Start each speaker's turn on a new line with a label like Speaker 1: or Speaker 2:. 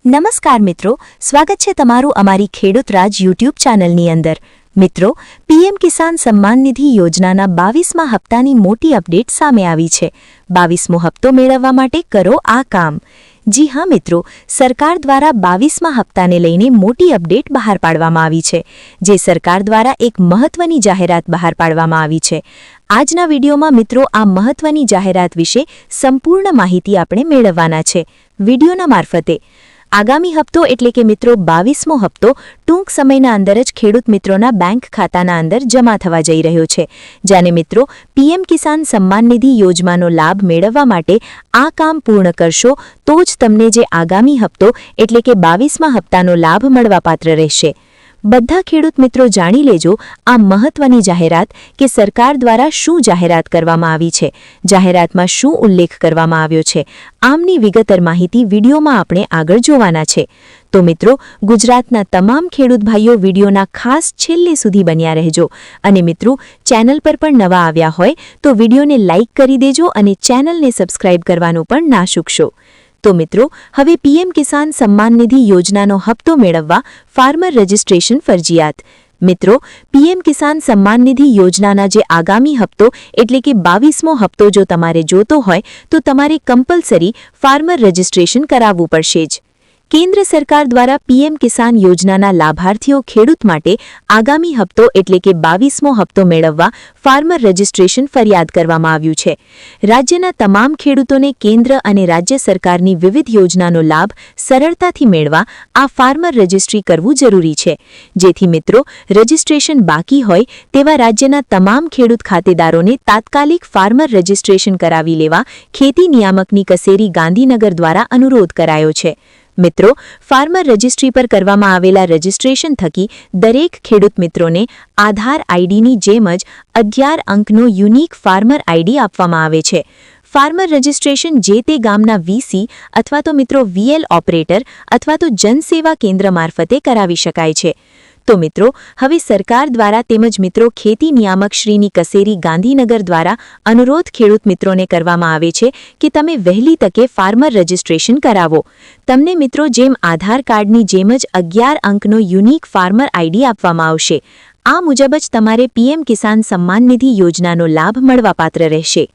Speaker 1: નમસ્કાર મિત્રો, સ્વાગત છે તમારું અમારી ખેડૂત રાજ યુટ્યુબ ચેનલની અંદર। મિત્રો, પીએમ કિસાન સન્માન નિધિ યોજનાના 22મા હપ્તાની મોટી અપડેટ સામે આવી છે। 22મો હપ્તો મેળવવા માટે કરો આ કામ। જી હા મિત્રો, સરકાર દ્વારા 22મા હપ્તાને લઈને મોટી અપડેટ બહાર પાડવામાં આવી છે, જે સરકાર દ્વારા એક મહત્વની જાહેરાત બહાર પાડવામાં આવી છે। આજના વિડીયોમાં મિત્રો આ મહત્વની જાહેરાત વિશે સંપૂર્ણ માહિતી આપણે મેળવવાના છે વિડીયોના મારફતે। આગામી હપ્તો એટલે કે મિત્રો 22મો હપ્તો ટૂંક સમયના અંદર જ ખેડૂત મિત્રોના બેંક ખાતાના અંદર જમા થવા જઈ રહ્યો છે, જેને મિત્રો પીએમ કિસાન સન્માન નિધિ યોજનાનો લાભ મેળવવા માટે આ કામ પૂર્ણ કરશો તો જ તમને જે આગામી હપ્તો એટલે કે 22મા હપ્તાનો લાભ મળવાપાત્ર રહેશે। બધા ખેડૂત મિત્રો જાણી લેજો આ મહત્વની જાહેરાત કે સરકાર દ્વારા શું જાહેરાત કરવામાં આવી છે, જાહેરાતમાં શું ઉલ્લેખ કરવામાં આવ્યો છે, આમની વિગતવાર માહિતી વિડીયોમાં આપણે આગળ જોવાના છે। તો મિત્રો, ગુજરાતના તમામ ખેડૂત ભાઈઓ વિડીયોના ખાસ છેલ્લે સુધી બન્યા રહેજો અને મિત્રો ચેનલ પર પણ નવા આવ્યા હોય તો વિડીયોને લાઇક કરી દેજો અને ચેનલને સબસ્ક્રાઇબ કરવાનું પણ ના ચૂકશો। તો મિત્રો, હવે પીએમ કિસાન સન્માન નિધિ યોજનાનો હપ્તો મેળવવા ફાર્મર રજિસ્ટ્રેશન ફરજિયાત। મિત્રો, પીએમ કિસાન સન્માન નિધિ યોજનાના જે આગામી હપ્તો એટલે કે 22મો હપ્તો જો તમારે જોતો હોય તો તમારે કમ્પલસરી ફાર્મર રજિસ્ટ્રેશન કરાવવું પડશે જ। કેન્દ્ર સરકાર દ્વારા પીએમ કિસાન યોજનાના લાભાર્થીઓ ખેડૂત માટે આગામી હપ્તો એટલે કે 22મો હપ્તો મેળવવા ફાર્મર રજિસ્ટ્રેશન ફરિયાદ કરવામાં આવ્યું છે। રાજ્યના તમામ ખેડૂતોને કેન્દ્ર અને રાજ્ય સરકારની વિવિધ યોજનાનો લાભ સરળતાથી મેળવવા આ ફાર્મર રજિસ્ટ્રી કરવું જરૂરી છે, જેથી મિત્રો રજિસ્ટ્રેશન બાકી હોય તેવા રાજ્યના તમામ ખેડૂત ખાતેદારોને તાત્કાલિક ફાર્મર રજિસ્ટ્રેશન કરાવી લેવા ખેતી નિયામકની કચેરી ગાંધીનગર દ્વારા અનુરોધ કરાયો છે। મિત્રો, ફાર્મર રજિસ્ટ્રી પર કરવામાં આવેલા રજિસ્ટ્રેશન થકી દરેક ખેડૂત મિત્રોને આધાર આઈડીની જેમ જ 11 અંકનો યુનિક ફાર્મર આઈડી આપવામાં આવે છે। ફાર્મર રજિસ્ટ્રેશન જે તે ગામના વીસી અથવા તો મિત્રો વીએલ ઓપરેટર અથવા તો જનસેવા કેન્દ્ર મારફતે કરાવી શકાય છે। તો મિત્રો, હવે સરકાર દ્વારા તેમજ મિત્રો ખેતી નિયામક શ્રીની કચેરી ગાંધીનગર દ્વારા અનુરોધ ખેડૂત મિત્રોને કરવામાં આવે છે કે તમે વહેલી તકે ફાર્મર રજિસ્ટ્રેશન કરાવો। તમને મિત્રો જેમ આધાર કાર્ડની જેમ જ 11 અંકનો યુનિક ફાર્મર આઈડી આપવામાં આવશે। આ મુજબ જ તમારે પીએમ કિસાન સન્માન નિધિ યોજનાનો લાભ મળવાપાત્ર રહેશે।